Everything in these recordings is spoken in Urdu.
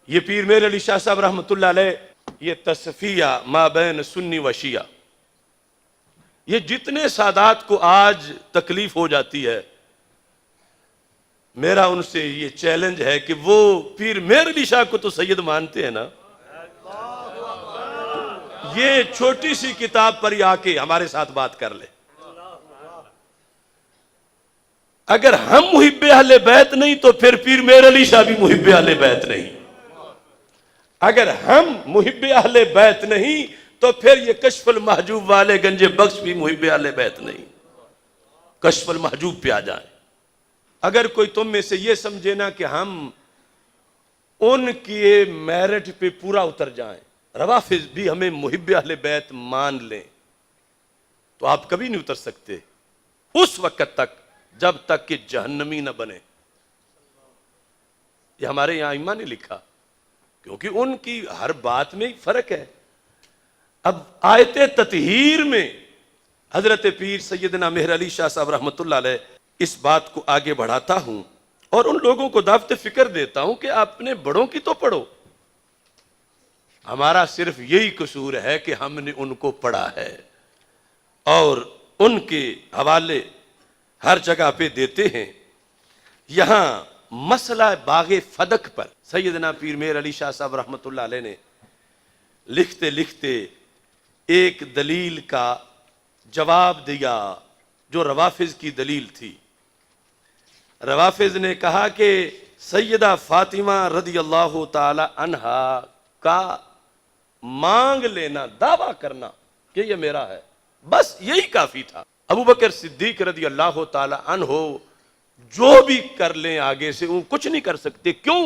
یہ پیر میر علی شاہ صاحب رحمۃ اللہ علیہ، یہ تصفیہ ما بین سنی و شیعہ، یہ جتنے سادات کو آج تکلیف ہو جاتی ہے، میرا ان سے یہ چیلنج ہے کہ وہ پیر میر علی شاہ کو تو سید مانتے ہیں نا، یہ چھوٹی سی کتاب پر ہی آ کے ہمارے ساتھ بات کر لے۔ اگر ہم محب اہل بیت نہیں تو پھر پیر میر علی شاہ بھی محب اہل بیت نہیں۔ اگر ہم محب اہل بیت نہیں تو پھر یہ کشف المحجوب والے گنج بخش بھی محب اہل بیت نہیں۔ کشف المحجوب پہ آ جائیں۔ اگر کوئی تم میں سے یہ سمجھے نا کہ ہم ان کی میرٹ پہ پورا اتر جائیں، روافض بھی ہمیں محب اہل بیت مان لیں، تو آپ کبھی نہیں اتر سکتے اس وقت تک جب تک کہ جہنمی نہ بنے۔ یہ ہمارے یہاں ائمہ نے لکھا، کیونکہ ان کی ہر بات میں فرق ہے۔ اب آیت تطہیر میں حضرت پیر سیدنا مہر علی شاہ صاحب رحمۃ اللہ علیہ اس بات کو آگے بڑھاتا ہوں اور ان لوگوں کو دعوت فکر دیتا ہوں کہ اپنے بڑوں کی تو پڑھو۔ ہمارا صرف یہی قصور ہے کہ ہم نے ان کو پڑھا ہے اور ان کے حوالے ہر جگہ پہ دیتے ہیں۔ یہاں مسئلہ باغ فدق پر سیدنا پیر میر علی شاہ صاحب رحمۃ اللہ علیہ نے لکھتے لکھتے ایک دلیل کا جواب دیا جو روافض کی دلیل تھی۔ روافض نے کہا کہ سیدہ فاطمہ رضی اللہ تعالی عنہا کا مانگ لینا، دعویٰ کرنا کہ یہ میرا ہے، بس یہی کافی تھا۔ ابو بکر صدیق رضی اللہ تعالی عنہ جو بھی کر لیں آگے سے وہ کچھ نہیں کر سکتے۔ کیوں؟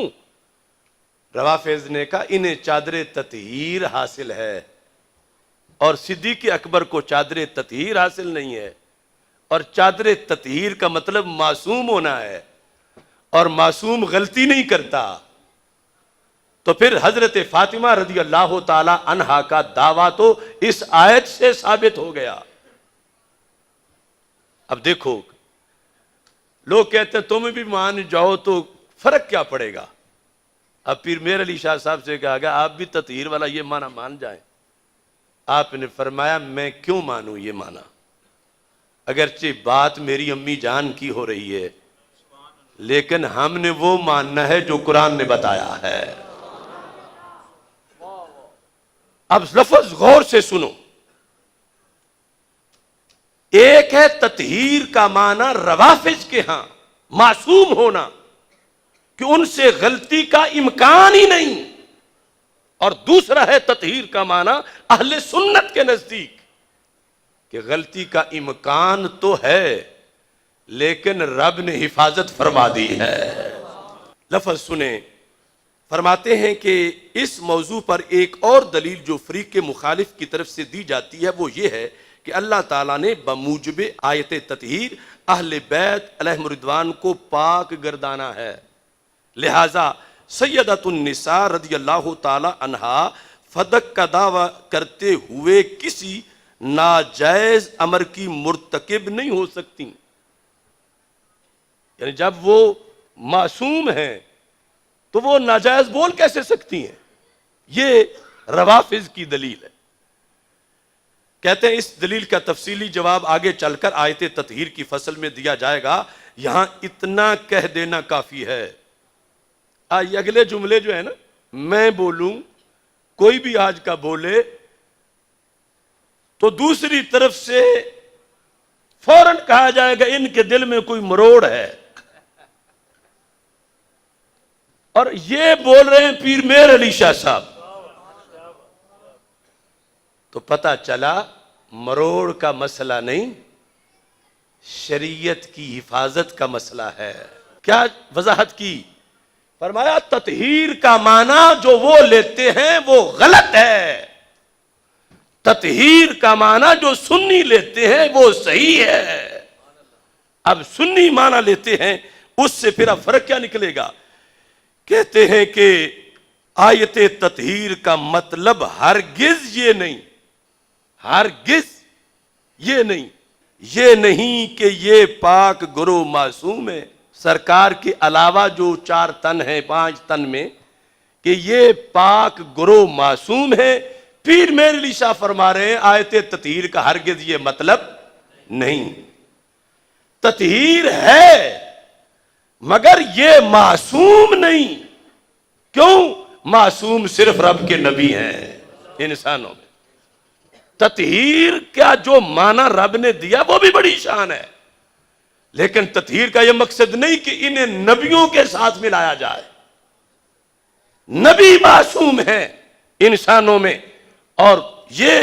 روافض نے کہا انہیں چادر تطہیر حاصل ہے اور صدیق اکبر کو چادر تطہیر حاصل نہیں ہے، اور چادر تطہیر کا مطلب معصوم ہونا ہے، اور معصوم غلطی نہیں کرتا۔ تو پھر حضرت فاطمہ رضی اللہ تعالی عنہا کا دعویٰ تو اس آیت سے ثابت ہو گیا۔ اب دیکھو، لوگ کہتے ہیں تم بھی مان جاؤ تو فرق کیا پڑے گا؟ اب پیر میر علی شاہ صاحب سے کہا گیا آپ بھی تطہیر والا یہ معنی مان جائیں۔ آپ نے فرمایا میں کیوں مانوں یہ معنی، اگرچہ بات میری امی جان کی ہو رہی ہے، لیکن ہم نے وہ ماننا ہے جو قرآن نے بتایا ہے۔ اب لفظ غور سے سنو، ایک ہے تطہیر کا معنی روافض کے ہاں معصوم ہونا کہ ان سے غلطی کا امکان ہی نہیں، اور دوسرا ہے تطہیر کا معنی اہل سنت کے نزدیک کہ غلطی کا امکان تو ہے لیکن رب نے حفاظت فرما دی ہے۔ لفظ سنیں، فرماتے ہیں کہ اس موضوع پر ایک اور دلیل جو فریق مخالف کی طرف سے دی جاتی ہے وہ یہ ہے کہ اللہ تعالیٰ نے بموجب آیت تطہیر اہل بیت علیہم رضوان کو پاک گردانا ہے، لہٰذا سیدۃ النساء رضی اللہ تعالی عنہا فدق کا دعویٰ کرتے ہوئے کسی ناجائز امر کی مرتکب نہیں ہو سکتی۔ یعنی جب وہ معصوم ہیں تو وہ ناجائز بول کیسے سکتی ہیں؟ یہ روافض کی دلیل ہے۔ کہتے ہیں اس دلیل کا تفصیلی جواب آگے چل کر آیت تطہیر کی فصل میں دیا جائے گا، یہاں اتنا کہہ دینا کافی ہے۔ یہ اگلے جملے جو ہے نا، میں بولوں کوئی بھی آج کا بولے تو دوسری طرف سے فوراً کہا جائے گا ان کے دل میں کوئی مروڑ ہے، اور یہ بول رہے ہیں پیر میر علی شاہ صاحب، تو پتہ چلا مروڑ کا مسئلہ نہیں، شریعت کی حفاظت کا مسئلہ ہے۔ کیا وضاحت کی؟ فرمایا تطہیر کا معنی جو وہ لیتے ہیں وہ غلط ہے، تطہیر کا معنی جو سنی لیتے ہیں وہ صحیح ہے۔ اب سنی معنی لیتے ہیں، اس سے پھر اب فرق کیا نکلے گا؟ کہتے ہیں کہ آیت تطہیر کا مطلب ہرگز یہ نہیں، ہرگز یہ نہیں، یہ نہیں کہ یہ پاک گرو معصوم ہے، سرکار کے علاوہ جو 4 تن ہیں 5 تن میں کہ یہ پاک گروہ معصوم ہے. پیر میر علی شاہ فرما رہے ہیں آیت تطہیر کا ہرگز یہ مطلب نہیں. تطہیر ہے مگر یہ معصوم نہیں. کیوں؟ معصوم صرف رب کے نبی ہیں انسانوں میں. تطہیر کا جو معنی رب نے دیا وہ بھی بڑی شان ہے، لیکن تطہیر کا یہ مقصد نہیں کہ انہیں نبیوں کے ساتھ ملایا جائے. نبی معصوم ہیں انسانوں میں. اور یہ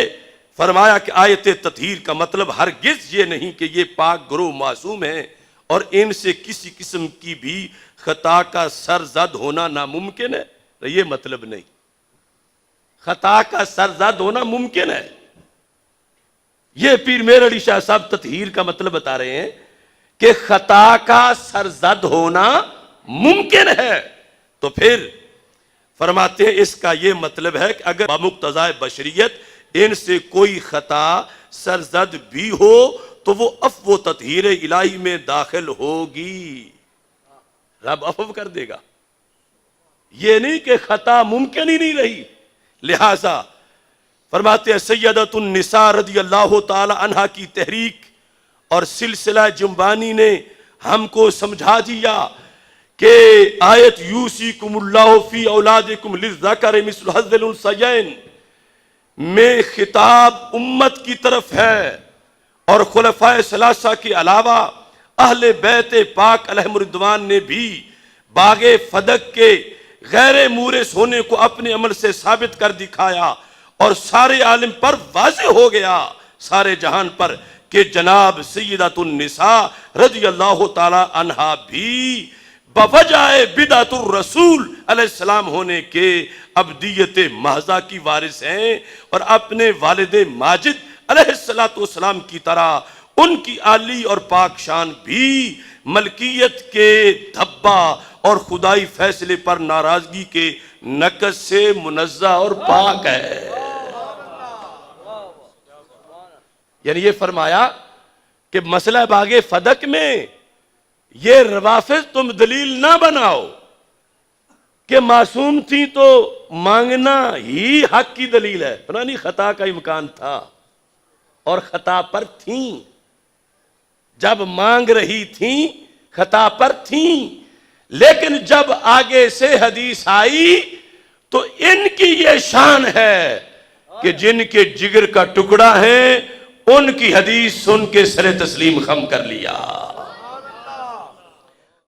فرمایا کہ آیت تطہیر کا مطلب ہرگز یہ نہیں کہ یہ پاک گروہ معصوم ہیں اور ان سے کسی قسم کی بھی خطا کا سرزد ہونا ناممکن ہے. یہ مطلب نہیں. خطا کا سرزد ہونا ممکن ہے. یہ پیر میر علی شاہ صاحب تطہیر کا مطلب بتا رہے ہیں کہ خطا کا سرزد ہونا ممکن ہے. تو پھر فرماتے ہیں اس کا یہ مطلب ہے کہ اگر بمقتضائے بشریت ان سے کوئی خطا سرزد بھی ہو تو وہ عفو و تطہیر الہی میں داخل ہوگی. رب عفو کر دے گا. یہ نہیں کہ خطا ممکن ہی نہیں رہی. لہذا فرماتے ہیں سیدۃ النساء رضی اللہ تعالی عنہا کی تحریک اور سلسلہ جنبانی نے ہم کو سمجھا دیا کہ آیت یوصیکم اللہ فی اولادکم للذکر مثل حظ الانثیین میں خطاب امت کی طرف ہے اور خلفائے ثلاثہ کے علاوہ اہل بیت پاک علیہم الرضوان نے بھی باغ فدق کے غیر مورث ہونے کو اپنے عمل سے ثابت کر دکھایا اور سارے عالم پر واضح ہو گیا، سارے جہان پر، کہ جناب سیدۃ النساء رضی اللہ تعالی عنہا بھی بوجہ بدعت الرسول علیہ السلام ہونے کے ابدیت محضہ کی وارث ہیں اور اپنے والد ماجد علیہ السلام کی طرح ان کی عالی اور پاک شان بھی ملکیت کے دھبا اور خدائی فیصلے پر ناراضگی کے نقص سے منزہ اور پاک ہے. یعنی یہ فرمایا کہ مسئلہ باغ فدق میں یہ روافض تم دلیل نہ بناؤ کہ معصوم تھی تو مانگنا ہی حق کی دلیل ہے. پرانی خطا کا امکان تھا اور خطا پر تھیں، جب مانگ رہی تھیں خطا پر تھیں، لیکن جب آگے سے حدیث آئی تو ان کی یہ شان ہے کہ جن کے جگر کا ٹکڑا ہے ان کی حدیث سن کے سر تسلیم خم کر لیا.